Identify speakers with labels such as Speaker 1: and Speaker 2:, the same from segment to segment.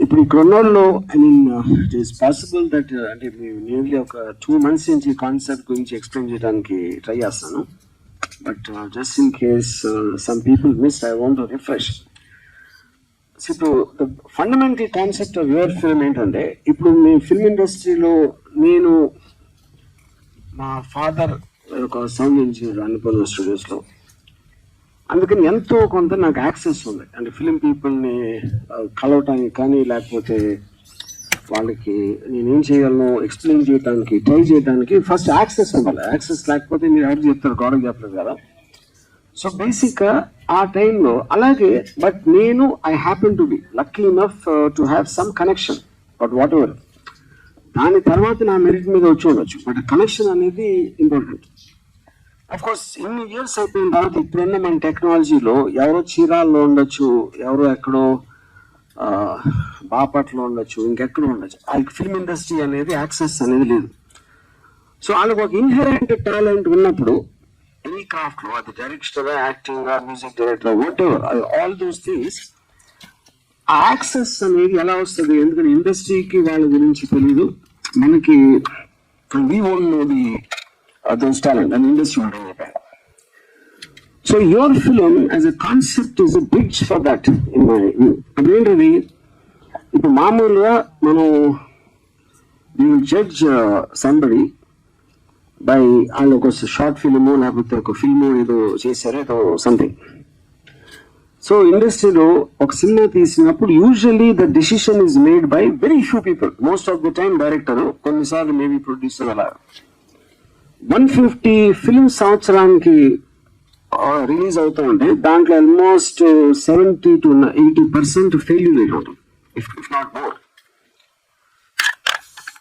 Speaker 1: ఇప్పుడు ఇక్కడ ఉన్న వాళ్ళు I mean it is possible that అంటే నియర్లీ ఒక 2 months నుంచి కాన్సెప్ట్ గురించి ఎక్స్ప్లెయిన్ చేయడానికి ట్రై చేస్తాను. But just in case some people miss, I want to refresh. ఇప్పుడు the fundamental concept of your film ఏంటంటే, ఇప్పుడు మీ ఫిల్మ్ ఇండస్ట్రీలో నేను మా ఫాదర్ ఒక సౌండ్ ఇంజనీర్ అన్నపూర్ణ స్టూడియోస్లో, అందుకని ఎంతో కొంత నాకు యాక్సెస్ ఉంది. అంటే ఫిలిం పీపుల్ని కలవటానికి కానీ, లేకపోతే వాళ్ళకి నేనేం చేయగలను ఎక్స్ప్లెయిన్ చేయడానికి ట్రై చేయడానికి ఫస్ట్ యాక్సెస్ ఉండాలి. యాక్సెస్ లేకపోతే మీరు ఎవరు చెప్తారు, గౌరవం చెప్పలేదు కదా. సో బేసిక్గా ఆ టైంలో అలాగే, బట్ నేను I happen to be lucky enough to have some connection, but what ever. దాని తర్వాత నా మెరిట్ మీద వచ్చి ఉండొచ్చు, బట్ కనెక్షన్ అనేది ఇంపార్టెంట్. అఫ్ కోర్స్ ఇన్ని ఇయర్స్ అయిపోయిన తర్వాత ఇప్పుడున్న మన టెక్నాలజీలో ఎవరో చీరాల్లో ఉండొచ్చు, ఎవరో ఎక్కడో బాపట్లో ఉండొచ్చు, ఇంకెక్కడో ఉండొచ్చు. వాళ్ళకి ఫిల్మ్ ఇండస్ట్రీ అనేది యాక్సెస్ అనేది లేదు. సో వాళ్ళకి ఒక ఇన్హెరెంట్ టాలెంట్ ఉన్నప్పుడు ఎనీ క్రాఫ్ట్ లో, అది director, acting, music director, what ever, all those things, ఆ యాక్సెస్ అనేది ఎలా వస్తుంది? ఎందుకంటే ఇండస్ట్రీకి వాళ్ళ గురించి తెలీదు, మనకి we won't know the those talent and industry will bring it back. So your film as a concept is a bridge for that in my view. అదేంటది, ఇప్పుడు మామూలుగా మనం we will judge somebody by వాళ్ళు ఒక short film లేకపోతే ఒక film ఏదో చేశారు, ఏదో సంథింగ్. సో ఇండస్ట్రీలో ఒక సినిమా తీసినప్పుడు usually the decision is made by very few people. Most of the time director, కొన్నిసార్లు మేబీ ప్రొడ్యూసర్. అలా 150 ఫిల్మ్స్ సంవత్సరానికి రిలీజ్ అవుతూ ఉంటే దాంట్లో ఆల్మోస్ట్ 70 to 80% ఫెయిల్యూర్ అయిపోతుంది, ఇఫ్ నాట్ మోర్.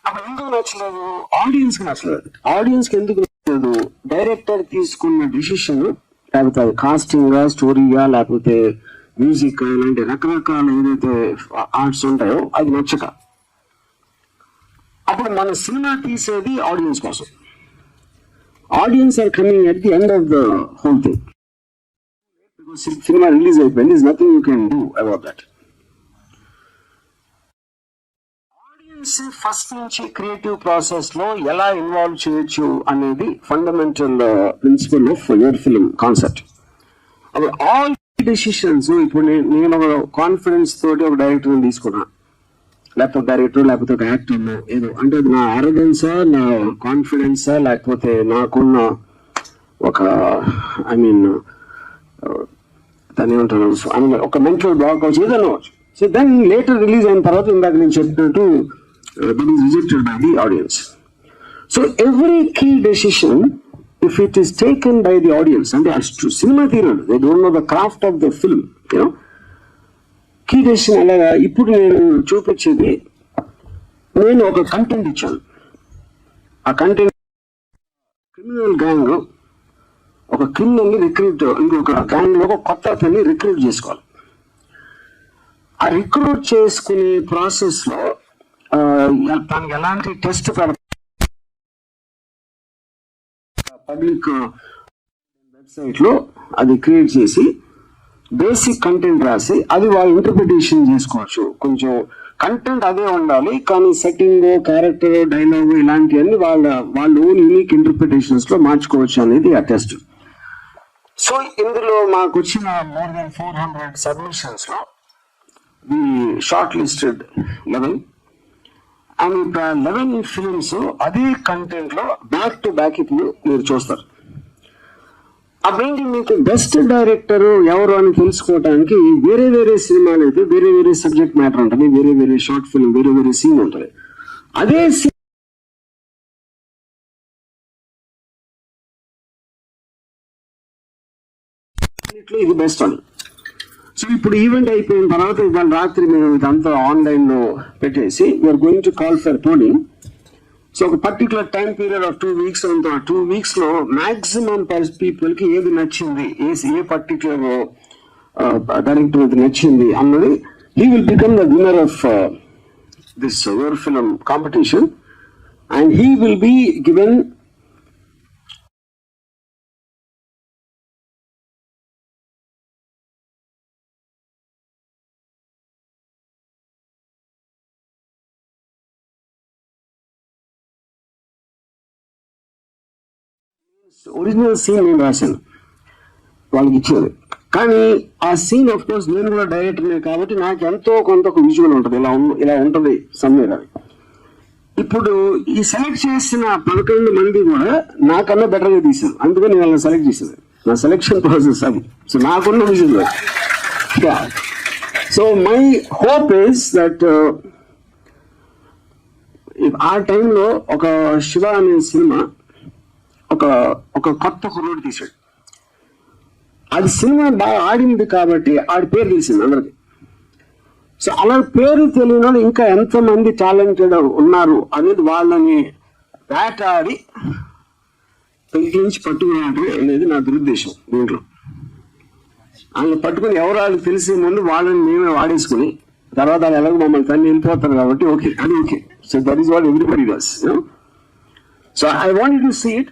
Speaker 1: అప్పుడు ఎందుకు నచ్చలేదు? ఆడియన్స్కి నచ్చలేదు. ఆడియన్స్కి ఎందుకు నచ్చలేదు? డైరెక్టర్ తీసుకున్న డిసిషన్, లేకపోతే అది కాస్టింగా, స్టోరీగా, లేకపోతే మ్యూజిక్, ఇలాంటి రకరకాల ఏదైతే ఆర్ట్స్ ఉంటాయో అది నచ్చక, అప్పుడు మన సినిమా తీసేది ఆడియన్స్ కోసం. Audience are coming at the end of the whole thing. Because cinema release అయిపోయింది, there's nothing you can do about that. Audience first నుంచి క్రియేటివ్ ప్రాసెస్ లో ఎలా ఇన్వాల్వ్ చేయొచ్చు అనేది fundamental principal of your film concept. అప్పుడు all decisions, ఇప్పుడు నేను ఒక కాన్ఫిడెన్స్ తోటి ఒక డైరెక్టర్ తీసుకున్నా, లేకపోతే డైరెక్టర్, లేకపోతే ఒక యాక్టర్, ఏదో అంటే అది నా అరగెన్సా, నా కాన్ఫిడెన్సా, లేకపోతే నాకున్న ఒక ఐ మీన్ దాన్ని ఏమంటారు, ఒక మెంటల్ బ్లాక్ అవచ్చు, ఏదైనా అవచ్చు. సో దెన్ లేటర్ రిలీజ్ అయిన తర్వాత ఇందాక నేను చెప్పినట్టు that is rejected by the audience. So every key decision if it is taken by the audience, అంటే సినిమా తీరండి, they don't know the craft of the film, you know. Key decision అలాగా. ఇప్పుడు నేను చూపించేది, నేను ఒక కంటెంట్ ఇచ్చాను. ఆ కంటెంట్ క్రిమినల్ గ్యాంగ్ ఒక క్రిమినల్ని రిక్రూట్, ఇంకొక గ్యాంగ్ లో ఒక కొత్త అతన్ని రిక్రూట్ చేసుకోవాలి. ఆ రిక్రూట్ చేసుకునే ప్రాసెస్ లో తనకి ఎలాంటి టెస్ట్ పబ్లిక్ వెబ్సైట్ లో అది క్రియేట్ చేసి బేసిక్ కంటెంట్ రాసి అది వాళ్ళు ఇంటర్ప్రిటేషన్ చేసుకోవచ్చు. కొంచెం కంటెంట్ అదే ఉండాలి, కానీ సెట్టింగ్, క్యారెక్టర్, డైలాగ్ ఇలాంటివన్నీ వాళ్ళ ఓన్ యూనిక్ ఇంటర్ప్రిటేషన్స్ లో మార్చుకోవచ్చు అనేది ఆ టెస్ట్. సో ఇందులో మాకు వచ్చిన మోర్ దెన్ 400 సబ్మిషన్స్ లో we shortlisted 11, and 11 films అదే కంటెంట్ లో బ్యాక్ టు బ్యాక్ ఇప్పుడు మీరు చూస్తారు. అదేంటి, మీకు బెస్ట్ డైరెక్టర్ ఎవరు అని తెలుసుకోవడానికి వేరే వేరే సినిమాలు అయితే వేరే వేరే సబ్జెక్ట్ మ్యాటర్ ఉంటుంది, వేరే వేరే షార్ట్ ఫిల్మ్, వేరే వేరే సీన్ ఉంటుంది. అదే ఇది బెస్ట్ అని. సో ఇప్పుడు ఈవెంట్ అయిపోయిన తర్వాత ఇవాళ రాత్రి మేము ఇదంతా ఆన్లైన్ లో పెట్టేసి we are going to call for polling. So ఒక particular time period of 2 weeks ఉందో, 2 weeks లో మాక్సిమం పీపుల్ కి ఏది నచ్చింది, ఏ పర్టికులర్ డైరెక్టర్ ఇది నచ్చింది అన్నది, he will become the winner of this your film competition, and he will be given original scene నేను రాశాను వాళ్ళకి ఇచ్చేది. కానీ ఆ సీన్ ఆఫ్ కోర్స్ నేను కూడా డైరెక్టర్నే కాబట్టి నాకు ఎంతో కొంత ఒక విజువల్ ఉంటుంది, ఇలా ఉంటుంది సమ్వేర్ అని. ఇప్పుడు ఈ సెలెక్ట్ చేసిన 11 మంది కూడా నాకన్నా బెటర్ గా తీశారు, అందుకని నేను వాళ్ళని సెలెక్ట్ చేసేది. నా సెలెక్షన్ ప్రాసెస్ అది. సో నాకున్న visual. So my hope is that ఆ టైంలో ఒక శివ అనే సినిమా ఒక కొత్త కుర్రోడు తీశాడు. అది సినిమా బాగా ఆడింది కాబట్టి ఆడి పేరు తెలిసింది అందరికి. సో అలా పేరు తెలియని వాళ్ళు ఇంకా ఎంతమంది టాలెంటెడ్ ఉన్నారు అనేది వాళ్ళని వేటాడి పెంచి పట్టుకురావడం అనేది నా దురుద్దేశం. దీంట్లో వాళ్ళని పట్టుకుని ఎవరు వాళ్ళకి తెలిసే ముందు వాళ్ళని మేమే వాడేసుకుని తర్వాత వాళ్ళు ఎలాగో మమ్మల్ని తల్లి వెళ్ళిపోతారు కాబట్టి ఓకే అది okay. So that is what everybody does. So I want to see it.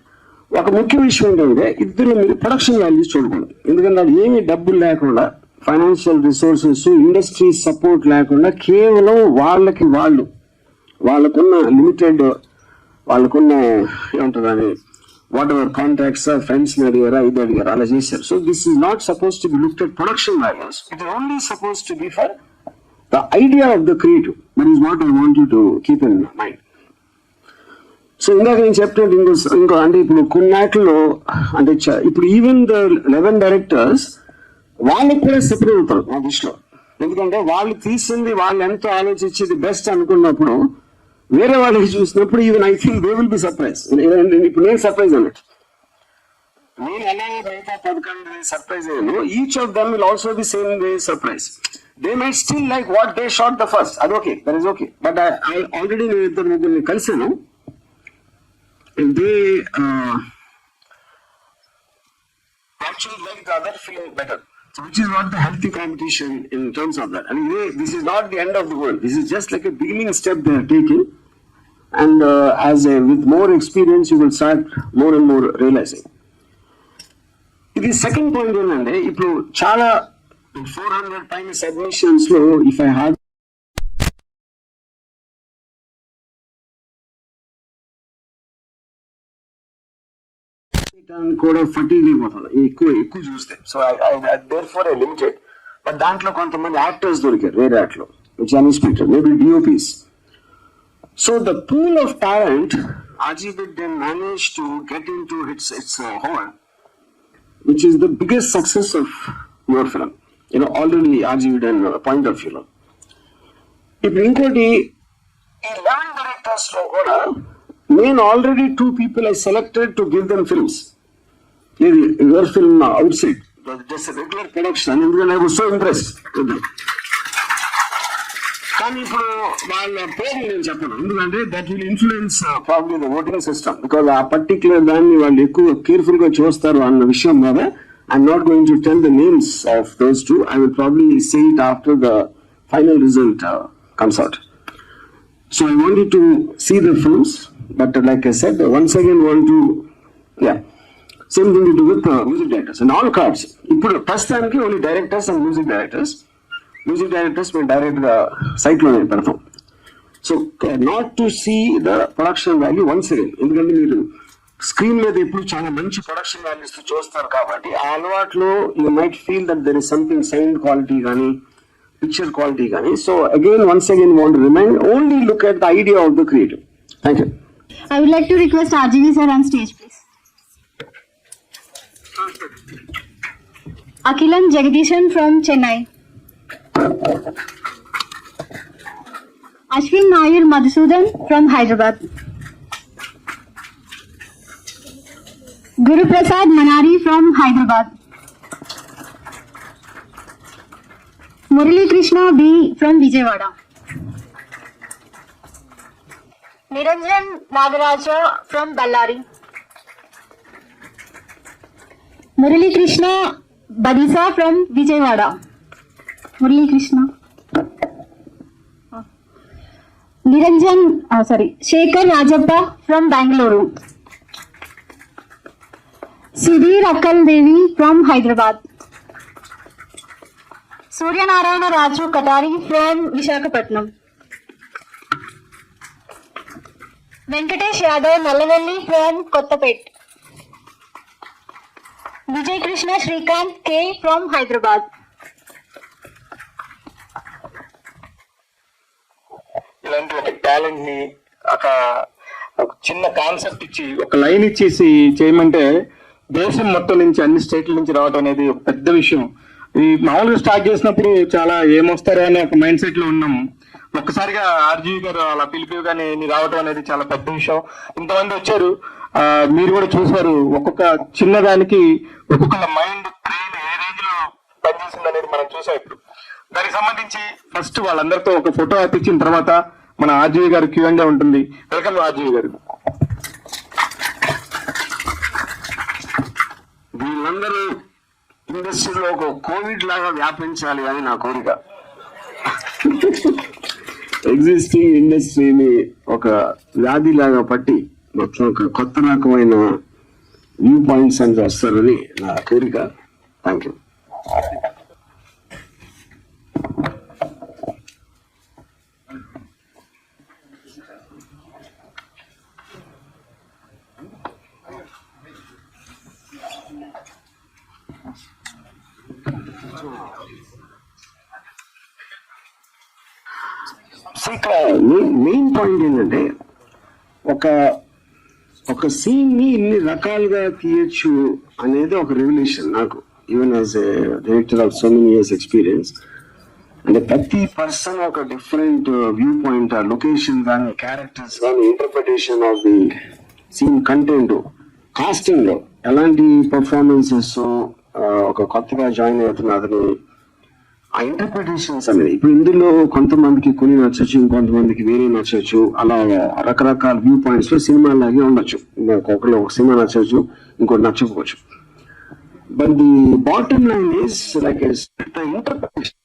Speaker 1: ఒక ముఖ్య విషయం ఏంటంటే ఇద్దరు మీరు ప్రొడక్షన్ వాల్యూస్ చూడకూడదు. ఎందుకంటే అది ఏమీ డబ్బులు లేకుండా, ఫైనాన్షియల్ రిసోర్సెస్, ఇండస్ట్రీ సపోర్ట్ లేకుండా కేవలం వాళ్ళకున్న లిమిటెడ్, వాళ్ళకున్న ఏముంటుందని వాట్ ఎవర్ కాంటాక్ట్స్ ఫ్రెండ్స్ అడిగారా ఇది అడిగారా అలా చేశారు. So this is not suppose to be looked at production values. It is only suppose to be for the idea of the creative. That is what I want you to keep in mind. So ఇందాక నేను చెప్పినట్టు ఇంకో అంటే ఇప్పుడు కొన్నాటిలో అంటే ఇప్పుడు even the 11 directors వాళ్ళకి కూడా సెపరేట్ అవుతారు నా దృష్టిలో. ఎందుకంటే వాళ్ళు తీసింది వాళ్ళు ఎంతో ఆలోచించేది బెస్ట్ అనుకున్నప్పుడు వేరే వాళ్ళకి చూసినప్పుడు even I think they will be surprise. ఇప్పుడు నేను సర్ప్రైజ్ అన్నట్టు, నేను అలాగే మిగతా 11 సర్ప్రైజ్ అయ్యాను. Each of them will also be same way surprise. They may still like what they shot the first, అది okay, that is okay. But I already నేను ఇద్దరు ముగ్గురిని కలిసాను. They actually like the other film better, so which is what the healthy competition in terms of that. I mean, this is not the end of the world. This is just like a beginning step they are taking, and with more experience, you will start more and more realizing. The second point ఏంటంటే ఇప్పుడు చాలా 400 పైన submissions లో if I had కూడా fatigue అయిపోతుంది ఎక్కువ చూస్తే. So therefore I limited. But దాంట్లో కొంతమంది యాక్టర్స్ దొరికారు వేరే యాక్ట్లో, which unexpected, maybe DOPs. So the pool of talent RG Bid then managed to get into its horn, which is the biggest success of your film. Already RG Bid and point of view. ఇప్పుడు ఇంకోటి 11 directors లో కూడా నేను already 2 people I selected to give them films. Your film outside, just a regular production, and I was so impressed with them. కానీ ఇప్పుడు వాళ్ళ పేరు నేను చెప్పను, ఎందుకంటే that will influence probably the voting system. Because ఆ పర్టికులర్ దాన్ని వాళ్ళు ఎక్కువ కేర్ఫుల్ గా చూస్తారు అన్న విషయం మీద I'm not going to tell the names of those two. I will probably say it after the final result comes out. So I wanted to see the films, but like I said, once again want to, same thing to do with music directors and all cards. Ippudu prastutaniki only directors and music directors will direct the cyclone perform. So not to see the production value once again. ఎందుకంటే మీరు screen మీద ఎప్పుడు చాలా మంచి production values చూస్తారు కాబట్టి ఆ అలవాట్లో you might feel that there is something sound quality కానీ picture quality gani. So again, once again, want to remind, only look at the idea of the creative. Thank you.
Speaker 2: I would like to request RGV sir on stage, please. Akilan Jagadishan from Chennai. Ashwin Nayar Madhusudan from Hyderabad. Guru Prasad Manari from Hyderabad. Murali Krishna B from Vijayawada. Niranjan Nagaraja from Ballari. Murali Krishna Badisa from Vijayawada. Murali Krishna. Shekhar Rajappa from Bangalore. Sudhir Akkal Devi from Hyderabad. Surya Narayana Raju Katari from Visakhapatnam. Venkatesh Yadav Nallavelli from Kottapet. Vijay Krishna Shrikant K from Hyderabad.
Speaker 3: ఇలాంటి ఒక talent ని ఒక చిన్న concept ఇచ్చి ఒక line ఇచ్చేసి చేయమంటే దేశం మొత్తం నుంచి అన్ని స్టేట్ల నుంచి రావడం అనేది ఒక పెద్ద విషయం. ఈ మామూలుగా స్టార్ట్ చేసినప్పుడు చాలా ఏమొస్తారో అనే ఒక మైండ్ సెట్ లో ఉన్నాం. ఒక్కసారిగా ఆర్జీవి గారు అలా పిలిపిగానే రావడం అనేది చాలా పెద్ద విషయం. ఇంతమంది వచ్చారు, మీరు కూడా చూసారు. ఒక్కొక్క చిన్నదానికి ఒక్కొక్కళ్ళ మైండ్ బ్రెయిన్ ఏ రేంజ్ లో పనిచేస్తుంది అనేది మనం చూసాం. ఇప్పుడు దానికి సంబంధించి ఫస్ట్ వాళ్ళందరితో ఒక ఫోటో ఇచ్చిన తర్వాత మన ఆర్జీవి గారు క్యూఎండే ఉంటుంది. వెల్కమ్ ఆర్జీవి గారు.
Speaker 1: వీళ్ళందరూ ఇండస్ట్రీలో ఒక కోవిడ్ లాగా వ్యాపించాలి అని నా కోరిక. ఎగ్జిస్టింగ్ ఇండస్ట్రీని ఒక వ్యాధి లాగా పట్టి మొత్తం ఒక కొత్త రకమైన వ్యూ పాయింట్స్ అని వస్తారని నా కోరిక. Thank you. ఇక్కడ మెయిన్ పాయింట్ ఏంటంటే ఒక సీన్ ని ఇన్ని రకాలుగా తీయచ్చు అనేది ఒక రెవల్యూషన్ నాకు, even as a director of so many years experience. అంటే ప్రతి పర్సన్ ఒక డిఫరెంట్ వ్యూ పాయింట్, లొకేషన్ కానీ, క్యారెక్టర్స్ కానీ, interpretation of the scene content, casting లో ఎలాంటి పర్ఫార్మెన్సెస్ ఒక కొత్తగా జాయిన్ అవుతున్న అతను ఆ ఇంటర్ప్రిటేషన్స్ అనేది. ఇప్పుడు ఇందులో కొంతమందికి కొన్ని నచ్చచ్చు, ఇంకొంతమందికి వేరే నచ్చచ్చు. అలా రకరకాల వ్యూ పాయింట్స్ లో సినిమా లాగే ఉండొచ్చు. ఒకళ్ళు ఒక సినిమా నచ్చచ్చు, ఇంకోటి నచ్చకపోవచ్చు. But the bottom line is like interpretation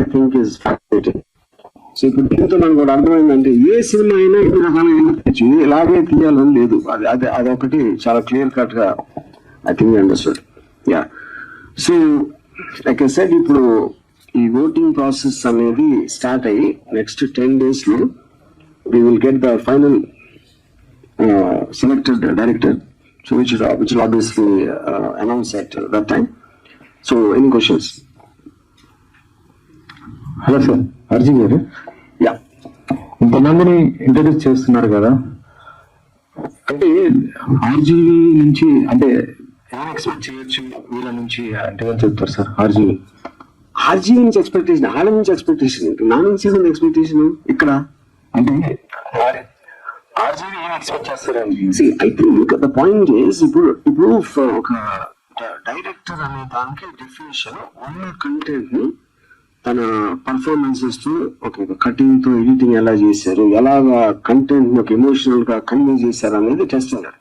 Speaker 1: I think is fascinating. So ఇప్పుడు దీంతో మనకు కూడా అర్థమైందంటే ఏ సినిమా అయినా ఎన్ని రకాలుగా ఇలాగే తీయాలని లేదు. అదొకటి చాలా క్లియర్ కట్ గా I think understood. Yeah, so like I said, ఇప్పుడు ఈ ఓటింగ్ ప్రాసెస్ అనేది స్టార్ట్ అయ్యి నెక్స్ట్ 10 days లో we will get the final selected director, so which will obviously announce at that time. So any questions?
Speaker 3: Hello sir, Arjun గారు.
Speaker 1: Yeah,
Speaker 3: ఇంతమందిని introduce చేస్తున్నారు కదా, అంటే ఆర్జీవి నుంచి అంటే ఏం ఎక్స్పెక్ట్ చేయొచ్చు వీళ్ళ నుంచి అంటే ఏం చెప్తారు సార్?
Speaker 1: ఆర్జీ నుంచి ఎక్స్పెక్టేషన్, ఆడ నుంచి ఎక్స్పెక్టేషన్, నా నుంచి ఉంది ఎక్స్పెక్టేషన్. ఇక్కడ అంటే
Speaker 3: ఆర్జీవి ఏం ఎక్స్పెక్ట్ చేస్తారండి?
Speaker 1: I think the point is, ఇప్పుడు ఒక డైరెక్టర్ అనే దానికి డెఫినేషన్ ఉన్న కంటెంట్ ని తన పర్ఫార్మెన్సెస్ తో, ఒక కటింగ్ తో, ఎడిటింగ్ ఎలా చేశారు, ఎలాగా కంటెంట్ ని ఒక ఎమోషనల్ గా కన్వే చేశారు అనేది టెస్ట్ అన్నారు.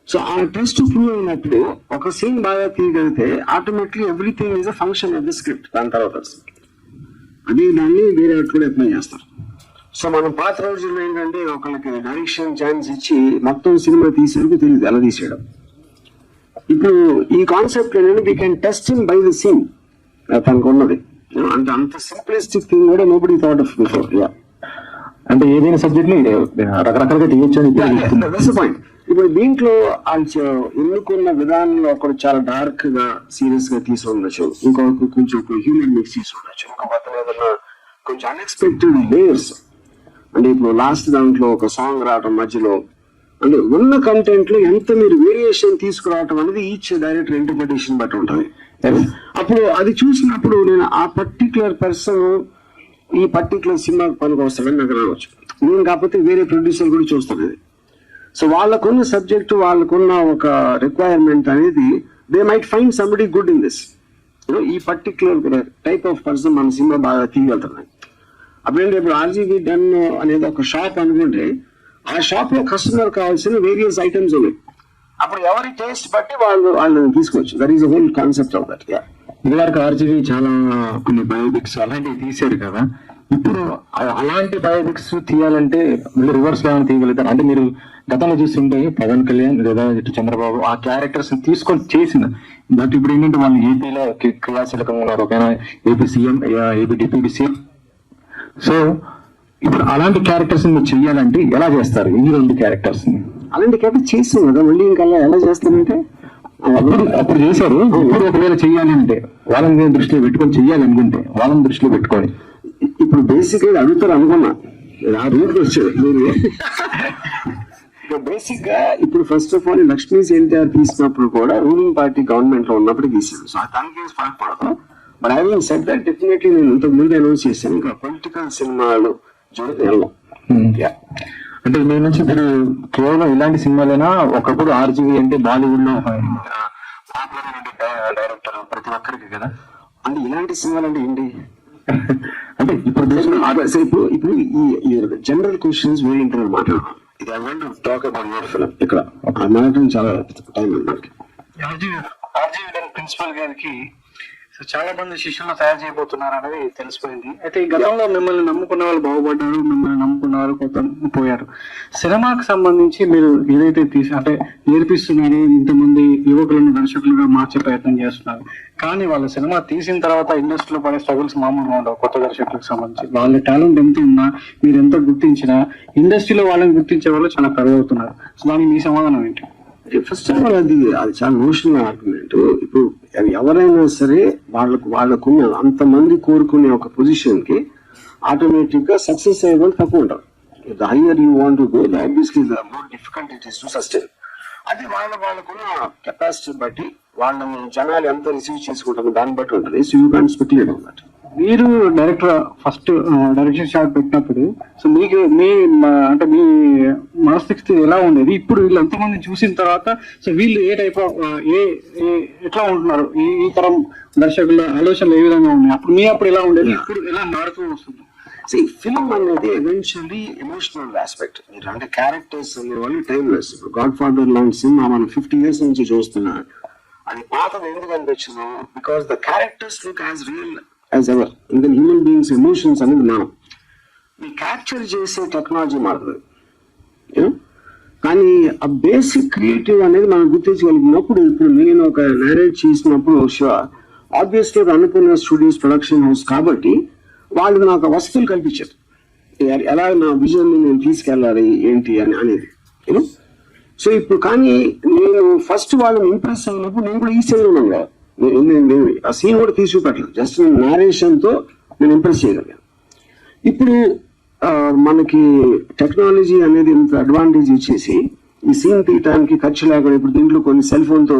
Speaker 1: సో ఆ టెస్ట్ ప్రూవ్ అయినప్పుడు ఒక సీన్ బాగా తీయగలిగితే automatically everything is a function of the script. దాని తర్వాత అదే దాన్ని వేరే కూడా అప్లై చేస్తారు. సో మనం పాత రోజుల్లో ఏంటంటే ఒకళ్ళకి డైరెక్షన్ ఛాన్స్ ఇచ్చి మొత్తం సినిమా తీసేందుకు తెలియదు ఎలా తీసేయడం. ఇప్పుడు ఈ కాన్సెప్ట్ ఏంటంటే we can test him by the scene తనకు ఉన్నది. అంటే అంత సింప్లిస్టిక్ థింగ్ కూడా నోబడీ థాట్ ఆఫ్ బిఫోర్.
Speaker 3: అంటే ఏదైనా సబ్జెక్ట్ ని రకరకాలుగా తీయొచ్చు
Speaker 1: పాయింట్. ఇప్పుడు దీంట్లో ఎన్నుకున్న విధానంలో ఒకడు చాలా డార్క్ గా సీరియస్ గా తీసి ఉండొచ్చు, ఇంకొక కొంచెం హ్యూమన్ మిక్స్ తీసి ఉండొచ్చు, ఇంకొక ఏదన్నా కొంచెం అన్ఎక్స్పెక్టెడ్ లేయర్స్. అంటే ఇప్పుడు లాస్ట్ దాంట్లో ఒక సాంగ్ రావటం మధ్యలో, అంటే ఉన్న కంటెంట్ లో ఎంత మీరు వేరియేషన్ తీసుకురావటం అనేది ఈచ్ డైరెక్టర్ ఇంటర్ప్రిటేషన్ బట్టి ఉంటుంది. అప్పుడు అది చూసినప్పుడు నేను ఆ పర్టికులర్ పర్సన్ ఈ పర్టికులర్ సినిమాకి పనికి వస్తాడని నాకు రావచ్చు. నేను కాకపోతే వేరే ప్రొడ్యూసర్ కూడా చూస్తాను ఇది. సో వాళ్ళకున్న సబ్జెక్టు, వాళ్ళకున్న ఒక రిక్వైర్మెంట్ అనేది they might find somebody good in this. ఈ పర్టికులర్ టైప్ ఆఫ్ పర్సన్ మన సినిమా బాగా తీయగలుగుతున్నాయి. అప్పుడేంటి, ఇప్పుడు ఆర్జీవి డన్ అనేది ఒక షాప్ అనుకుంటే ఆ షాప్ లో కస్టమర్ కావాల్సిన వేరియస్ ఐటమ్స్ ఉన్నాయి. అప్పుడు ఎవరి టేస్ట్ బట్టి వాళ్ళు తీసుకోవచ్చు. That is the whole concept of that.
Speaker 3: ఇదివరకు ఆర్జీవి చాలా కొన్ని బయోపిక్స్ అలాంటివి తీశారు కదా, ఇప్పుడు అలాంటి బయోపిక్స్ తీయాలంటే మీరు రివర్స్ గా తీయగలుగుతారు? అంటే మీరు గతంలో చూస్తుంటే పవన్ కళ్యాణ్ లేదా ఇటు చంద్రబాబు ఆ క్యారెక్టర్స్ తీసుకొని చేసిన, బట్ ఇప్పుడు ఏంటంటే వాళ్ళు ఏపీలో క్రియాశీలకంగా ఉన్నారు, ఒక AP CM, AP deputy CM. So ఇప్పుడు అలాంటి క్యారెక్టర్స్ మీరు చెయ్యాలంటే ఎలా చేస్తారు? ఈ రెండు క్యారెక్టర్స్
Speaker 1: అలాంటి క్యారెక్టర్ చేస్తాం కదా, మళ్ళీ ఇంకా ఎలా చేస్తానంటే
Speaker 3: అప్పుడు చేశారు. ఇప్పుడు ఒకవేళ చెయ్యాలి అంటే వాళ్ళని దృష్టిలో పెట్టుకొని చెయ్యాలి అనుకుంటే వాళ్ళని దృష్టిలో పెట్టుకొని
Speaker 1: ఇప్పుడు బేసిక్ గా అడుగుతారు అనుకున్నా ఆ రూట్ వచ్చేది బేసిక్ గా ఇప్పుడు first of all Lakshmi NTR తీసినప్పుడు కూడా రూలింగ్ పార్టీ గవర్నమెంట్ లో ఉన్నప్పుడు తీసాను. సో దానికి ఫరక్ పడదు. But I will set that definitely నేను ఇంతకు ముందు అనౌన్స్ చేశాను. ఇంకా పొలిటికల్ సినిమాలు జోలికి వెళ్ళాం.
Speaker 3: అంటే మీ నుంచి ఇప్పుడు కేవలం ఇలాంటి సినిమాలైనా ఒకప్పుడు ఆర్జీవి అంటే బాలీవుడ్ లో డైరెక్టర్ ప్రతి ఒక్కరికి కదా.
Speaker 1: అంటే ఇలాంటి సినిమాలు అంటే ఏంటి
Speaker 3: అంటే ఇప్పుడు
Speaker 1: ఇప్పుడు ఈ జనరల్ క్వశ్చన్స్ వెరీ ఇంటర్నల్ మాట్లాడడం. ఇది I want to talk about your film. ఇక్కడ ఆ మాట్లాడడం చాలా టైం ఉంది మనకి.
Speaker 4: ఆర్జీవి ప్రిన్సిపల్ గారికి చాలా మంది శిష్యులను తయారు చేయబోతున్నారు అనేది తెలిసిపోయింది. అయితే ఈ గతంలో మిమ్మల్ని నమ్ముకున్న వాళ్ళు బాగుపడ్డారు, మిమ్మల్ని నమ్ముకున్న వాళ్ళు కొంత పోయారు. సినిమాకి సంబంధించి మీరు ఏదైతే అంటే నేర్పిస్తున్నారో, ఇంతమంది యువకులను దర్శకులుగా మార్చే ప్రయత్నం చేస్తున్నారు. కానీ వాళ్ళ సినిమా తీసిన తర్వాత ఇండస్ట్రీలో పడే స్ట్రగుల్స్ మామూలుగా ఉండవు. కొత్త దర్శకులకు సంబంధించి వాళ్ళ టాలెంట్ ఎంత ఉన్నా, మీరు ఎంత గుర్తించినా ఇండస్ట్రీలో వాళ్ళని గుర్తించే వాళ్ళు చాలా కరువు అవుతున్నారు. సో దానికి మీ సమాధానం ఏంటి?
Speaker 1: ఫస్ట్ ఆఫ్ ఆల్ అది చాలా నోషనల్ ఆర్గ్యుమెంట్. ఇప్పుడు ఎవరైనా సరే వాళ్ళకు అంతమంది కోరుకునే ఒక పొజిషన్ కి ఆటోమేటిక్ గా సక్సెస్ అయ్యే వాళ్ళు తక్కువ ఉంటారు. The higher you want to go, obviously the more difficult it is to sustain. అది వాళ్ళకున్న కెపాసిటీ బట్టి వాళ్ళని జనాలు ఎంత రిసీవ్ చేసుకుంటారు దాన్ని బట్టి ఉంటుంది. So you can't speculate on that.
Speaker 4: మీరు డైరెక్టర్ ఫస్ట్ డైరెక్షన్ షాట్ పెట్టినప్పుడు సో మీకు అంటే మీ మనస్థితి ఎలా ఉండేది? ఇప్పుడు వీళ్ళు ఎంతమంది చూసిన తర్వాత సో వీళ్ళు ఏ టైప్ ఆఫ్ ఎట్లా ఉంటున్నారు? ఈ తరం దర్శకుల ఆలోచనలు ఏ విధంగా ఉన్నాయి? అప్పుడు ఎలా ఉండేది, ఇప్పుడు ఎలా మారుతూ వస్తుంది?
Speaker 1: ఫిల్మ్ అనేది ఎవెన్చువల్లీ ఎమోషనల్ ఆస్పెక్ట్. అంటే క్యారెక్టర్స్ అనేవాళ్ళు టైమ్లెస్. ఇప్పుడు గాడ్ ఫాదర్ లాంటి సినిమా మనం 50 years నుంచి చూస్తున్నాం. అది పాతది ఎందుకు అనిపించదు? Because the characters look as real as ever. ఇంకా హ్యూమన్ బీయింగ్స్ ఎమోషన్స్ అనేది మనం క్యాప్చర్ చేసే టెక్నాలజీ మారుతుంది. కానీ ఆ బేసిక్ క్రియేటివ్ అనేది మనం గుర్తించగలిగినప్పుడు, ఇప్పుడు నేను ఒక నేరేట్ చేసినప్పుడు ఆబ్వియస్లీ అనుకున్న స్టూడియోస్ ప్రొడక్షన్ హౌస్ కాబట్టి వాళ్ళు నాకు వస్తువులు కల్పించారు. ఎలా నా విజన్ నేను తీసుకెళ్ళాలి ఏంటి అనేది. సో ఇప్పుడు కానీ నేను ఫస్ట్ వాళ్ళని ఇంప్రెస్ అయినప్పుడు నేను కూడా ఈ సైడ్ ఉన్నాను కదా. నేను ఆ సీన్ కూడా తీసి చూపెట్టలేదు, జస్ట్ నేను నేరేషన్ తో నేను ఇంప్రెస్ చేయగలిగాను. ఇప్పుడు మనకి టెక్నాలజీ అనేది ఇంత అడ్వాంటేజ్ ఇచ్చేసి ఈ సీన్ తీయడానికి ఖర్చు లేకుండా ఇప్పుడు దీంట్లో కొన్ని సెల్ ఫోన్ తో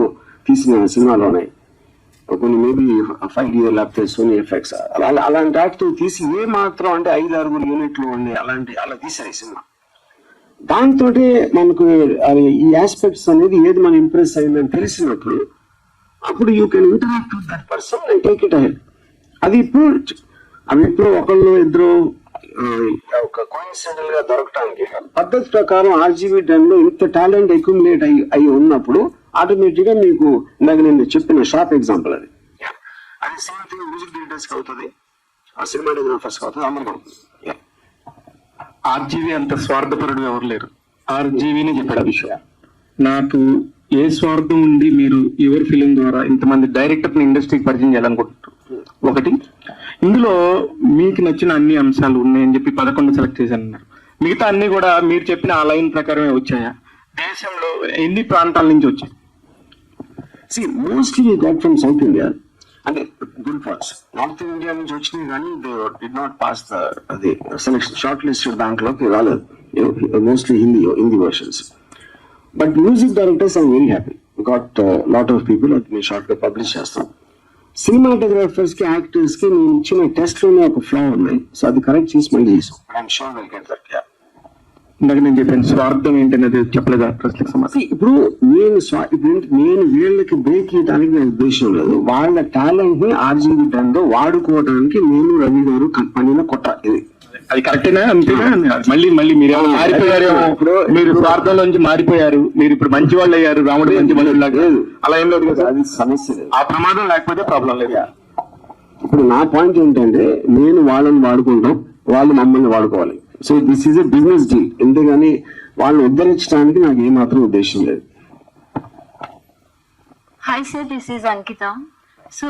Speaker 1: తీసిన సినిమాలు ఉన్నాయి, కొన్ని మేబీ 5D లేకపోతే సోనీ ఎఫెక్ట్స్ అలాంటి వాటితో తీసి ఏ మాత్రం అంటే 5-6 యూనిట్లు ఉండే అలా తీసారు ఈ సినిమా. దాంతో మనకు ఈ ఆస్పెక్ట్స్ అనేది ఏది మన ఇంప్రెస్ అయిందని తెలిసినప్పుడు అప్పుడు you can interact with that person and take it ahead. అది ఇప్పుడు ఒకళ్ళు ఇద్దరు ఒక కోయిన్సిడెంటల్ గా దొరకటానికి పద్ధతి ప్రకారం ఆర్జీవీ టైమ్ లో ఇంత టాలెంట్ అక్యుములేట్ అయి ఉన్నప్పుడు ఆటోమేటిక్ గా మీకు ఇందాక నేను చెప్పిన షార్ప్ ఎగ్జాంపుల్ అది సేమ్ థింగ్ మ్యూజిక్ డైరెక్టర్స్ కి అవుతుంది, ఆ సినిమాటోగ్రాఫర్స్ కి అవుతుంది, అందరికి అవుతుంది.
Speaker 3: ఆర్జీవి అంత స్వార్థపరుడు ఎవరు లేరు. ఆర్జీవిని చెప్పాడు విషయం. నాకు ఏ స్వార్థం ఉండి మీరు యువర్ ఫిలిం ద్వారా ఇంతమంది డైరెక్టర్ ఇండస్ట్రీకి పరిచయం చేయాలనుకుంటున్నారు? ఒకటి, ఇందులో మీకు నచ్చిన అన్ని అంశాలు ఉన్నాయని చెప్పి 11 సెలెక్ట్ చేశానన్నారు. మిగతా అన్ని కూడా మీరు చెప్పిన ఆ లైన్ ప్రకారమే వచ్చాయా? దేశంలో ఎన్ని ప్రాంతాల నుంచి వచ్చాయి?
Speaker 1: Mostly got from south India. అంటే గుడ్ ఫాల్స్ నార్త్ ఇండియా నుంచి వచ్చినాయి కానీ they did not pass the selection short listed దాంట్లోకి రాలేదు. Mostly Hindi versions. But music directors I'm very happy, got lot of people. అది మేము షార్ట్ గా పబ్లిష్ చేస్తాం. సినిమాటోగ్రాఫర్స్ కి యాక్టర్స్ కి నేను ఇచ్చిన టెస్ట్ లోనే ఒక ఫ్లా ఉన్నాయి. సో అది కరెక్ట్ చేసి మళ్ళీ చేసాం. I'm sure will get that.
Speaker 3: ఇందాక నేను చెప్పాను స్వార్థం ఏంటనేది చెప్పలేదా ప్రశ్నకు సమాధానం?
Speaker 1: ఇప్పుడు నేను వీళ్ళకి బ్రేక్ ఇవ్వడానికి నా ఉద్దేశం లేదు. వాళ్ళ టాలెంట్ ని ఆర్జీవీ టైంలో వాడుకోవడానికి నేను రవి గారు పనిలో కొట్ట.
Speaker 3: అది కరెక్టేనా? అంతేనా? మళ్ళీ మీరు మారిపోయారేమో, మీరు స్వార్థంలోంచి మారిపోయారు, మీరు ఇప్పుడు మంచి వాళ్ళు అయ్యారు, రాముడు మంచి వాళ్ళు లేదు, అలా ఏం లేదు కదా. అది సమస్య. ఆ ప్రమాదం లేకపోతే ప్రాబ్లం లేదు.
Speaker 1: ఇప్పుడు నా పాయింట్ ఏంటంటే నేను వాళ్ళని వాడుకుంటాం, వాళ్ళు మమ్మల్ని వాడుకోవాలి. So this is a business deal. ఎందుకని వాళ్ళని ఉద్ధరించడానికి నాకు ఏమాత్రం ఉద్దేశం లేదు.
Speaker 2: Hi sir, this is Ankita. So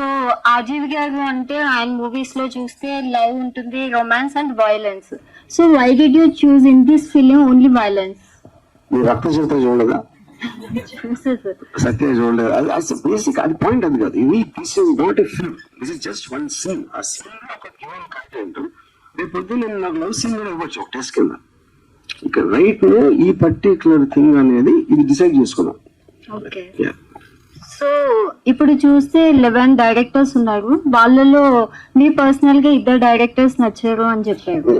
Speaker 2: RGV garu అంటే ఆయన మూవీస్ లో చూస్తే లవ్ ఉంటుంది, romance and violence. So why did you choose in this film only violence?
Speaker 1: మీరు రక్త చరిత్ర చూడదా?
Speaker 2: చూసేసారు.
Speaker 1: సత్య చూడలేదు. అది బేసిక్, అది పాయింట్ అది కాదు. ఇది this is not a film, this is just one scene. ఆ సీన్ ఒక గివెన్ కంటెంట్ రేపు పొద్దున్న నేను నాకు లవ్ సీన్ కూడా ఇవ్వచ్చు ఒక టెస్ట్ కింద. ఇక రైట్ ఈ పర్టికులర్ థింగ్ అనేది ఇది డిసైడ్ చేసుకున్నాం.
Speaker 2: ఓకే. సో ఇప్పుడు చూస్తే 11 డైరెక్టర్స్ ఉన్నారు, వాళ్ళలో మీ పర్సనల్ గా 2 డైరెక్టర్స్ నచ్చారు అని చెప్పారు.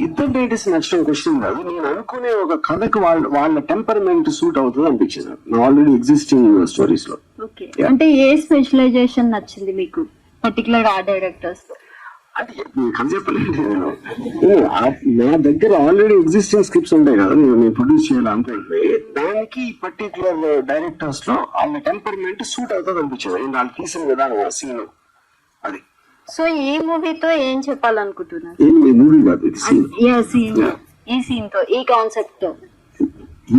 Speaker 1: ఇద్దరు డైరెక్టర్స్ నచ్చడం క్వశ్చన్ కాదు. నేను అనుకునే ఒక కథకు వాళ్ళ టెంపర్మెంట్ సూట్ అవుతుంది అనిపించింది ఆల్రెడీ ఎగ్జిస్టింగ్ స్టోరీస్ లో.
Speaker 2: ఓకే. అంటే ఏ స్పెషలైజేషన్ నచ్చింది మీకు పర్టికులర్ ఆ డైరెక్టర్స్?
Speaker 1: అంటే కథ చెప్పలేదు. నా దగ్గర ఆల్రెడీ ఎగ్జిస్టింగ్ స్క్రిప్ట్స్ ఉంటాయి కదా, నేను ప్రొడ్యూస్ చేయాలనుకుంటే దానికి పర్టికులర్ డైరెక్టర్స్ లో వాళ్ళ టెంపర్మెంట్ సూట్ అవుతుంది అనిపించింది. నేను వాళ్ళు తీసిన విధానం సీన్ అది.
Speaker 2: సో ఈ మూవీతో ఏం చెప్పాలనుకుంటున్నారు?
Speaker 1: ఏం మూవీ కాదు ఇది, సీన్.
Speaker 2: ఈ సీన్ తో, ఈ కాన్సెప్ట్ తో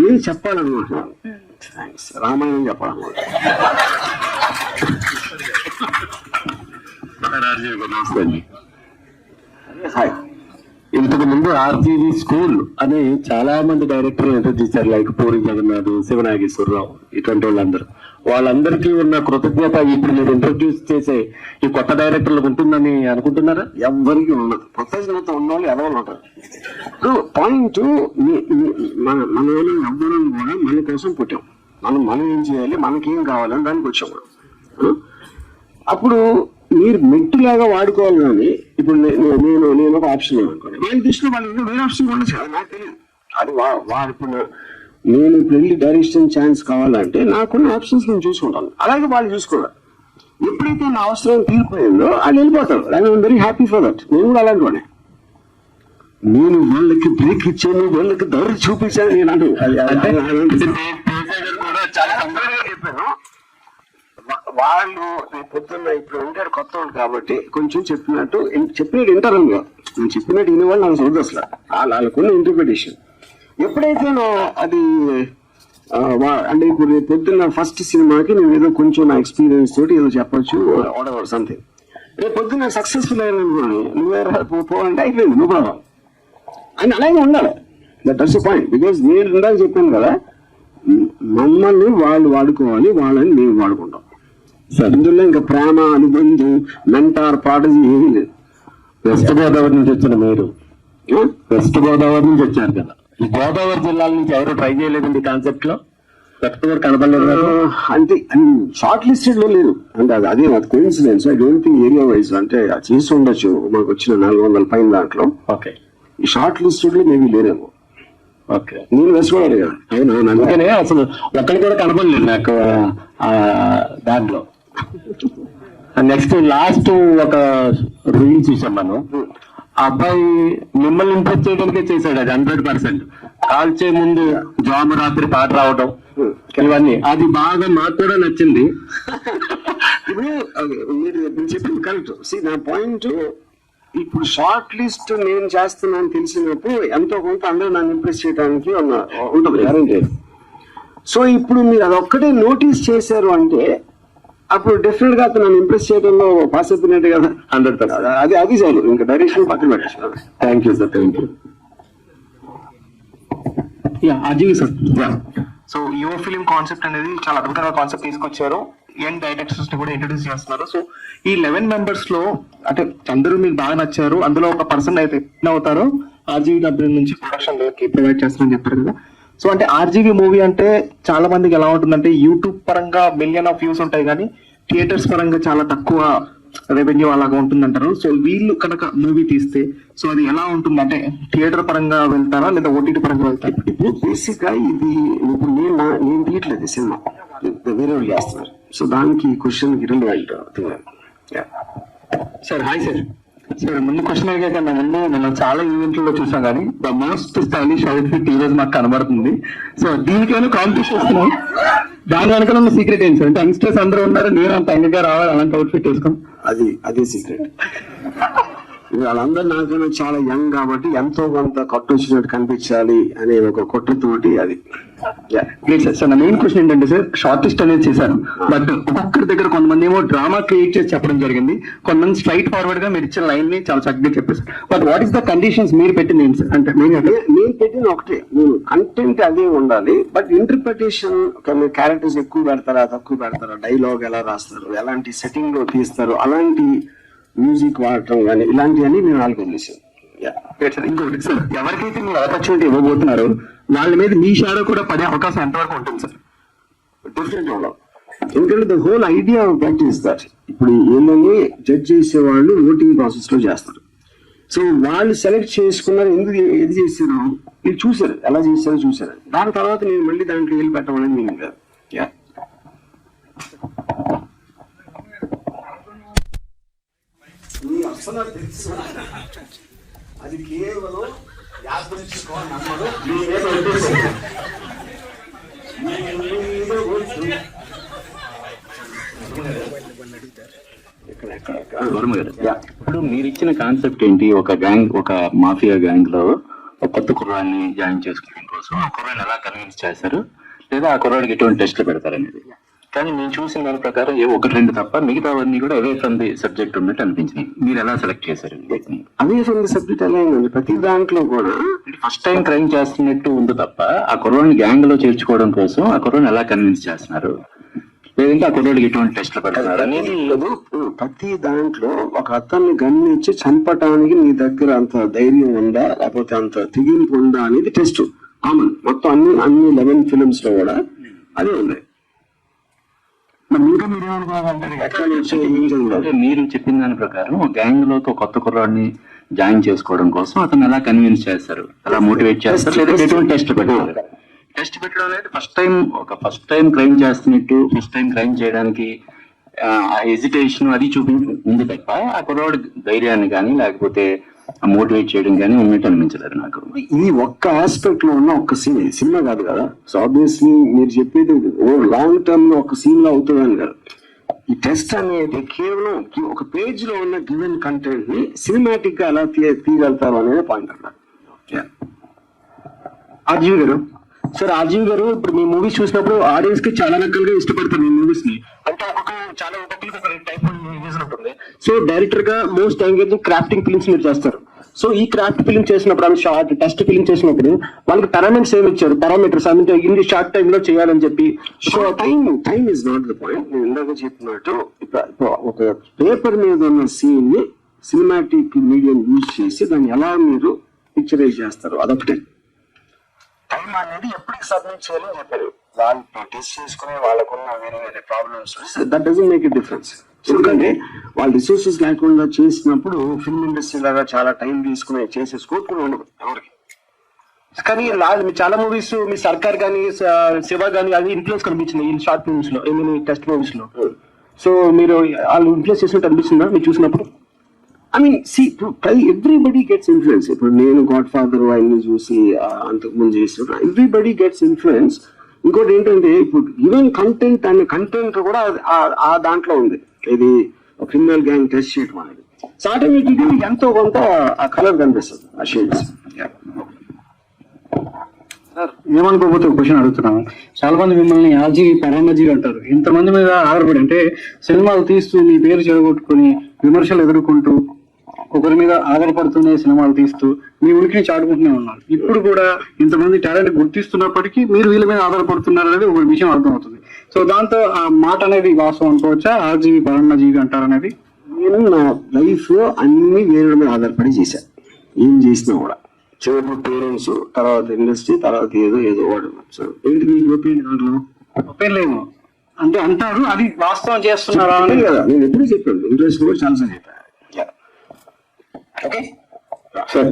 Speaker 1: ఏం చెప్పాలనుకుంటున్నాను? రామాయణం చెప్పాలనుకుంటున్నాను.
Speaker 3: ఇంతకు ముందు ఆర్జీవి స్కూల్ అని చాలా మంది డైరెక్టర్లు ఇంట్రడ్యూస్ చేశారు, లైక్ పూరి జగన్నాథ్, శివనాగేశ్వరరావు, ఇటువంటి వాళ్ళందరికీ ఉన్న కృతజ్ఞత ఇప్పుడు మీరు ఇంట్రడ్యూస్ చేసే ఈ కొత్త డైరెక్టర్లకు ఉంటుందని అనుకుంటున్నారా?
Speaker 1: ఎవ్వరికి ఉండదు. కృతజ్ఞత ఉన్న వాళ్ళు ఎవరు ఉంటారు. పాయింట్ మన ఎవ్వరం కూడా మన కోసం పుట్టాం. మనం ఏం చేయాలి, మనకేం కావాలని దానికి వచ్చాం. అప్పుడు మీరు మెట్టులాగా వాడుకోవాలి. కానీ ఇప్పుడు నేను ఒక ఆప్షన్ అనుకోండి, వాళ్ళ దృష్టిలో వాళ్ళు వేరే ఆప్షన్ ఉండొచ్చు కదా, నాకు తెలియదు. అది వాడు ఇప్పుడు నేను ఇప్పుడు వెళ్ళి డైరెక్షన్ ఛాన్స్ కావాలంటే నాకున్న ఆప్షన్స్ నేను చూసుకుంటాను, అలాగే వాళ్ళు చూసుకోవాలి. ఎప్పుడైతే నా అవసరం తీరిపోయిందో వాళ్ళు వెళ్ళిపోతారు. I'm very happy for that. నేను కూడా అలాంటి వాడే. నేను వాళ్ళకి బ్రేక్ ఇచ్చాను, వాళ్ళకి దారి చూపించాను. నేను అంటూ చెప్పాను. వాళ్ళు పొద్దున్న ఇప్పుడు ఉంటారు కొత్త వాళ్ళు కాబట్టి కొంచెం చెప్పినట్టు వింటారు. నేను చెప్పినట్టు వినేవాళ్ళు నాకు చూడదు అసలు. వాళ్ళకున్న ఇంటర్ప్రిటేషన్ ఎప్పుడైతే అది అంటే ఇప్పుడు రేపు పొద్దున్న ఫస్ట్ సినిమాకి నేను ఏదో కొంచెం నా ఎక్స్పీరియన్స్ తోటి ఏదో చెప్పొచ్చు, వాడవర్ సంథింగ్. రేపు పొద్దున్న సక్సెస్ఫుల్ అయ్యాను నువ్వే పోవాలంటే అయిపోయింది, నువ్వు కూడా అని అలాగే ఉండాలి. That's point. బికాజ్ నేను ఇందాక చెప్పాను కదా, మమ్మల్ని వాళ్ళు వాడుకోవాలి, వాళ్ళని మేము వాడుకుంటాం. ఇందులో ఇంకా ప్రేమ, అనుబంధం, మెంటార్, ప్రాటజీ ఏమీ లేదు.
Speaker 3: వెస్ట్ గోదావరి నుంచి వచ్చిన మీరు వెస్ట్ గోదావరి నుంచి వచ్చారు కదా, ఈ గోదావరి జిల్లాల నుంచి ఎవరు ట్రై చేయలేదండి కాన్సెప్ట్ లో? వెస్ట్ గోదావరి కనబడలేదు
Speaker 1: అంటే షార్ట్ లిస్టెడ్ లో లేదు. అంటే అదే అది coincidence. I don't think area wise అంటే చేసి ఉండొచ్చు. మాకు వచ్చిన 400 పైన దాంట్లో
Speaker 3: ఓకే, ఈ
Speaker 1: షార్ట్ లిస్టెడ్ లో మేబీ లేదేమో.
Speaker 3: ఓకే,
Speaker 1: నేను వేసుకోవాలి కదా.
Speaker 3: అవును, అందుకనే అసలు ఒక్కడి కూడా కనపడలేదు నాకు దాంట్లో. నెక్స్ట్ లాస్ట్ ఒక రీల్ చూసాం మనం, ఆ అబ్బాయి మిమ్మల్ని ఇంప్రెస్ చేయడానికే చేశాడు అది 100%. కాల్చే ముందు జామ రాత్రి పాట రావడం ఇవన్నీ అది బాగా నాకు కూడా నచ్చింది.
Speaker 1: ఇప్పుడు మీరు చెప్పింది కరెక్ట్. నా పాయింట్ ఇప్పుడు షార్ట్ లిస్ట్ నేను చేస్తున్నాను తెలిసినప్పుడు ఎంతో కొంత అందరూ నన్ను ఇంప్రెస్ చేయడానికి ఉంటుంది గ్యారెంటీ. సో ఇప్పుడు మీరు అదొక్కటే నోటీస్ చేశారు అంటే అప్పుడు డెఫినెట్ గా నన్ను ఇంప్రెస్ చేయడంలో పాస్ అయిపోయినట్టు కదా. 100%. అది చాలు, ఇంకా డైరెక్షన్ పక్కన పెట్టేసాను.
Speaker 3: Thank you sir, thank you.
Speaker 4: Ajay sir, so యువ ఫిలిం కాన్సెప్ట్ అనేది చాలా అద్భుతంగా కాన్సెప్ట్ తీసుకొచ్చారు. యంగ్ డైరెక్టర్స్ ని కూడా ఇంట్రొడ్యూస్ చేస్తున్నారు. సో ఈ 11 మెంబర్స్ లో అంటే అందరూ మీకు బాగా నచ్చారు, అందులో ఒక పర్సన్ అయితే అవుతారో ఆర్జీవీ కంపెనీ నుంచి ప్రొడక్షన్ ప్రొవైడ్ చేస్తారని చెప్పారు కదా. సో అంటే ఆర్జీవీ మూవీ అంటే చాలా మందికి ఎలా ఉంటుందంటే యూట్యూబ్ పరంగా మిలియన్ ఆఫ్ వ్యూస్ ఉంటాయి కానీ థియేటర్స్ పరంగా చాలా తక్కువ రెవెన్యూ అలాగా ఉంటుందంటారు. సో వీళ్ళు కనుక మూవీ తీస్తే సో అది ఎలా ఉంటుంది అంటే థియేటర్ పరంగా వెళ్తారా లేదా ఓటీటీ పరంగా వెళ్తారా?
Speaker 1: ఇప్పుడు బేసిక్ గా ఇది ఇప్పుడు నేను తీయట్లేదు సినిమా, వేరే వాళ్ళు చేస్తున్నారు. సో దానికి క్వశ్చన్ కి relevant
Speaker 4: sir. Hi sir. Sir ముందు క్వశ్చన్ అడిగాకన్నా ముందు మనం చాలా ఈవెంట్లలో చూసాం కానీ ద మోస్ట్ స్టైలిష్ అవుట్ఫిట్ ఈ రోజు మాకు కనబడుతుంది. సో దీనికైనా కాంపిటీషన్ వస్తున్నాం, దాని వెనక ఉన్న సీక్రెట్ ఏంటి సార్? అంటే యంగ్స్టర్స్ అందరూ ఉన్నారు, నేను అంత యంగ్గా రావాలి అలాంటి అవుట్ఫిట్ వేసుకుని
Speaker 1: అదే సీక్రెట్. వాళ్ళందరూ నాకన్నా చాలా యంగ్ కాబట్టి ఎంతో కొంత కట్టు వచ్చినట్టు కనిపించాలి అనే ఒక కుట్రతోటి అది.
Speaker 3: Great sir. సార్ నా మెయిన్ క్వశ్చన్ ఏంటంటే సార్, షార్టిస్ట్ అనేది చేశారు, బట్ ఒక్కొక్కరి దగ్గర కొంతమంది ఏమో డ్రామా క్రియేట్ చేసి చెప్పడం జరిగింది, కొంతమంది స్ట్రైట్ ఫార్వర్డ్ గా మీరు ఇచ్చిన లైన్ ని చాలా చక్కగా చెప్పేసారు. But what is the conditions మీరు పెట్టింది ఏంటి సార్? అంటే
Speaker 1: నేను పెట్టిన ఒకటే, కంటెంట్ అదే ఉండాలి, బట్ ఇంటర్ప్రిటేషన్ క్యారెక్టర్స్ ఎక్కువ పెడతారా తక్కువ పెడతారా, డైలాగ్ ఎలా రాస్తారు, ఎలాంటి సెట్టింగ్ లో తీస్తారు, అలాంటి మ్యూజిక్ వాడటం కానీ ఇలాంటివన్నీ నేను ఆలోచించాను.
Speaker 3: ఇంకొకటి సార్, ఎవరికైతే మీరు ఆపర్చునిటీ ఇవ్వబోతున్నారో వాళ్ళ మీద మీ షాడో కూడా పడే అవకాశం ఎంతవరకు ఉంటుంది సార్?
Speaker 1: డిఫరెంట్ ఉండవు. ఎందుకంటే the whole idea of that is that ఇప్పుడు ఏంటంటే జడ్జ్ చేసే వాళ్ళు ఓటింగ్ ప్రాసెస్ లో చేస్తారు. సో వాళ్ళు సెలెక్ట్ చేసుకున్నారు, ఎందుకు ఏది చేశారు మీరు చూసారు, ఎలా చేశారో చూసారు. దాని తర్వాత నేను మళ్ళీ దాంట్లో వెళ్ళి పెట్టడం అనేది నేను కాదు. అది కేవలం
Speaker 5: ఇప్పుడు మీరు ఇచ్చిన కాన్సెప్ట్ ఏంటి? ఒక గ్యాంగ్, ఒక మాఫియా గ్యాంగ్ లో ఒక కొత్త కుర్రాన్ని జాయిన్ చేసుకోవడం కోసం ఆ కుర్రాన్ని ఎలా కన్విన్స్ చేస్తారు, లేదా ఆ కుర్రాడికి ఎటువంటి టెస్ట్లు పెడతారనేది. కానీ నేను చూసిన దాని ప్రకారం ఒకటి రెండు తప్ప మిగతావన్నీ కూడా అవే ఫ్రమ్ ది సబ్జెక్ట్ ఉన్నట్టు అనిపించినాయి. మీరు ఎలా సెలెక్ట్ చేశారు?
Speaker 1: అవే ఫ్రమ్ ది సబ్జెక్ట్ ఎలా అయిందండి, ప్రతి దాంట్లో కూడా
Speaker 5: ఫస్ట్ టైం క్రైమ్ చేస్తున్నట్టు ఉంది తప్ప ఆ కుర్రాడిని గ్యాంగ్ లో చేర్చుకోవడం కోసం ఆ కుర్రాడిని ఎలా కన్విన్స్ చేస్తున్నారు, లేదంటే ఆ కుర్రాడికి ఎటువంటి టెస్ట్లు పెడతారు అనేది.
Speaker 1: ప్రతి దాంట్లో ఒక అతన్ని గన్నిచ్చి చంపటానికి నీ దగ్గర అంత ధైర్యం ఉందా లేకపోతే అంత తెగింపు ఉందా అనేది టెస్ట్ కామన్. మొత్తం అన్ని 11 ఫిల్మ్స్ లో కూడా అదే ఉంది.
Speaker 5: మీరు చెప్పిన దాని ప్రకారం గ్యాంగ్ లో కొత్త కుర్రాడిని జాయిన్ చేసుకోవడం కోసం అతను ఎలా కన్విన్స్ చేస్తారు, ఎలా మోటివేట్ చేస్తారు, లేదా ఎటువంటి టెస్ట్ పెడతారు? టెస్ట్ పెట్టడం అనేది ఫస్ట్ టైం క్రైమ్ చేస్తున్నట్టు, ఫస్ట్ టైం క్రైమ్ చేయడానికి ఆ హెజిటేషన్ అది ఉంది తప్ప ఆ కుర్రాడు ధైర్యాన్ని కానీ లేకపోతే మోటివేట్ చేయడం కానీ ఉన్నట్టు అనిపించలేదు నాకు.
Speaker 1: ఇది ఒక్క ఆస్పెక్ట్ లో ఉన్న ఒక సీన్, సినిమా కాదు కదా. సో ఆబ్వియస్లీ మీరు చెప్పేది లాంగ్ టర్మ్ లో ఒక సీన్ లో అవుతుందని కాదు. ఈ టెస్ట్ అనేది కేవలం ఒక పేజ్ లో ఉన్న గివెన్ కంటెంట్ ని సినిమాటిక్ గా ఎలా తీయగలుగుతారు అనేది పాయింట్ అన్నారు.
Speaker 3: ఆర్జీవి గారు, సార్ ఆర్జీవి గారు, ఇప్పుడు మీ మూవీస్ చూసినప్పుడు ఆడియన్స్ కి చాలా రకాలుగా ఇష్టపడతారు మీ మూవీస్ ని. అంటే ఒక్కొక్కరికి ఒక టైప్ రీజన్ ఉంటుంది. సో డైరెక్టర్ గా మోస్ట్ ఎంగేజింగ్ క్రాఫ్టింగ్ ఫిల్మ్స్ మీరు చేస్తారు. సో ఈ క్రాఫ్ట్ ఫిల్మ్ చేసినప్పుడు, ఆమె షార్ట్ టెస్ట్ ఫిల్మ్ చేసినప్పుడు వాళ్ళకి పారామీటర్స్ ఏమి ఇచ్చారు? పారామీటర్స్ అంటే ఇన్ని షార్ట్ టైమ్ లో చేయాలని చెప్పి.
Speaker 1: So time is not the point. నేను ఇందాక చెప్పినట్టు ఒక పేపర్ మీద ఉన్న సీన్ ని సినిమాటిక్ మీడియం యూజ్ చేసి దాన్ని ఎలా మీరు పిక్చరైజ్ చేస్తారు, అదొకటే. టైం అనేది ఎప్పటికి సబ్మిట్ చేయాలని చెప్పారు. వాళ్ళు టెస్ట్ చేసుకునే వాళ్ళకున్న వేరే వేరే problems, that doesn't make a difference. ఎందుకంటే వాళ్ళు రిసోర్సెస్ లేకుండా చేసినప్పుడు ఫిల్మ్ ఇండస్ట్రీ లాగా చాలా టైం తీసుకుని చేసే స్కోప్ కూడా ఉండదు ఎవరికి.
Speaker 3: కానీ చాలా మూవీస్, మీ సర్కార్ కానీ శివ కానీ అది ఇన్ఫ్లుయెన్స్ కనిపించింది ఈ షార్ట్ ఫిల్మ్స్ లో, టెస్ట్ మూవీస్ లో. సో మీరు వాళ్ళు ఇన్ఫ్లుయెన్స్ చేసినట్టు అనిపిస్తుందా మీరు చూసినప్పుడు?
Speaker 1: I mean everybody gets influence. ఇప్పుడు నేను గాడ్ ఫాదర్ ఆయన్ని చూసి అంతకుముందు చేసిన ఎవ్రీబడి గెట్స్ ఇన్ఫ్లుయెన్స్. ఇంకోటి ఏంటంటే ఇప్పుడు ఈవెన్ కంటెంట్ అనే కంటెంట్ కూడా ఆ దాంట్లో ఉంది. ఇది క్రిమినల్ గ్యాంగ్ టెస్ట్ చేయడం అనేది. సో ఆటోమేటిక్గా ఎంతో కొంత ఆ కలర్ కనిపిస్తుంది, ఆ షేడ్స్.
Speaker 4: సార్ ఏమనుకోకపోతే ఒక క్వశ్చన్ అడుగుతున్నాను. చాలా మంది మిమ్మల్ని ఆర్జీవి పరాన్నజీవి అంటారు. ఇంతమంది మీద ఆధారపడి, అంటే సినిమాలు తీస్తూ మీ పేరు చెడగొట్టుకుని విమర్శలు ఎదుర్కొంటూ ఒకరి మీద ఆధారపడుతూనే సినిమాలు తీస్తూ మీ ఉనికిని చాటుకుంటూనే ఉన్నారు. ఇప్పుడు కూడా ఇంతమంది టాలెంట్ గుర్తిస్తున్నప్పటికీ మీరు వీళ్ళ మీద ఆధారపడుతున్నారు అనేది ఒక విషయం అర్థమవుతుంది. సో దాంతో ఆ మాట అనేది వాస్తవం అనుకోవచ్చా, ఆర్జీవి పరాన్నజీవి అంటారు అనేది?
Speaker 1: నేను నా లైఫ్ లో అన్ని వేరే మీద ఆధారపడి చేశాను. ఏం చేసినా కూడా చివరి పేరెంట్స్, తర్వాత ఇండస్ట్రీ, తర్వాత ఏదో వాడు. సో ఏంటి మీకు
Speaker 4: ఒపీనియన్ లేదు అంటే అంటారు, అది వాస్తవం చేస్తున్నారా
Speaker 1: కదా. నేను ఎప్పుడు చెప్పాను, ఇండస్ట్రీ కూడా చాలా చెప్పాను.
Speaker 3: సార్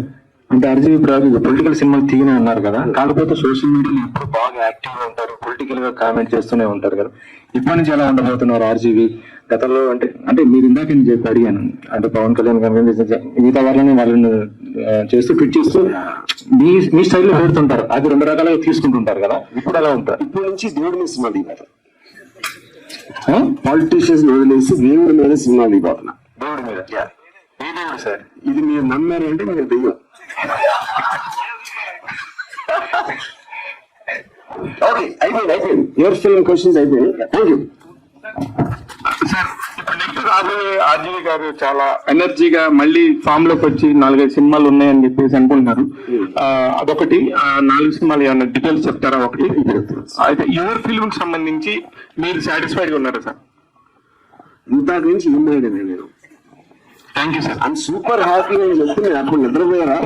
Speaker 3: అంటే ఆర్జీవి పొలిటికల్ సినిమాలు తీయనే అన్నారు కదా, కాకపోతే సోషల్ మీడియాలో ఎప్పుడు బాగా యాక్టివ్ గా ఉంటారు, పొలిటికల్ గా కామెంట్ చేస్తూనే ఉంటారు కదా. ఇప్పటి నుంచి ఎలా ఉండబోతున్నారు ఆర్జీవి? గతంలో అంటే మీరు ఇందాక నేను చెప్పి అడిగాను, అంటే పవన్ కళ్యాణ్ మిగతా వాళ్ళని చేస్తూ ట్వీట్ చేస్తూ మీ స్టైల్లో పెడుతుంటారు, అది 2 రకాలుగా తీసుకుంటుంటారు కదా. ఇప్పుడు ఎలా ఉంటారు?
Speaker 1: ఇప్పటి నుంచి దేవుడి మీద సినిమా దిగారు, పాలిటీషియన్స్ వదిలేసి దేవుడి మీద సినిమా దిగబోతున్నా.
Speaker 3: దేవుడి మీద దేవుడు సార్.
Speaker 1: ఇది మీరు నమ్మారు అంటే మీరు దెయ్యం. ఓకే, అయిపోయింది. యువర్ ఫిల్మ్ క్వశ్చన్స్ అయిపోయింది. Thank you
Speaker 3: sir. ఇప్పుడు నెక్స్ట్ రాబోయే ఆర్జీవి గారు చాలా ఎనర్జీగా మళ్ళీ ఫామ్ లోకి వచ్చి 4-5 సినిమాలు ఉన్నాయని చెప్పేసి అనుకుంటున్నారు. అదొకటి. 4 సినిమాలు ఏమన్నా డీటెయిల్స్ చెప్తారా? ఒకటి అయితే యువర్ ఫిల్మ్ కి సంబంధించి మీరు సాటిస్ఫైడ్ గా ఉన్నారా సార్?
Speaker 1: ఇంత నుంచి ఇమ్మేయడం నేను.
Speaker 3: Thank you sir.
Speaker 1: I'm super happy అని చెప్తే మీరు అప్పుడు నిద్రపోయారా?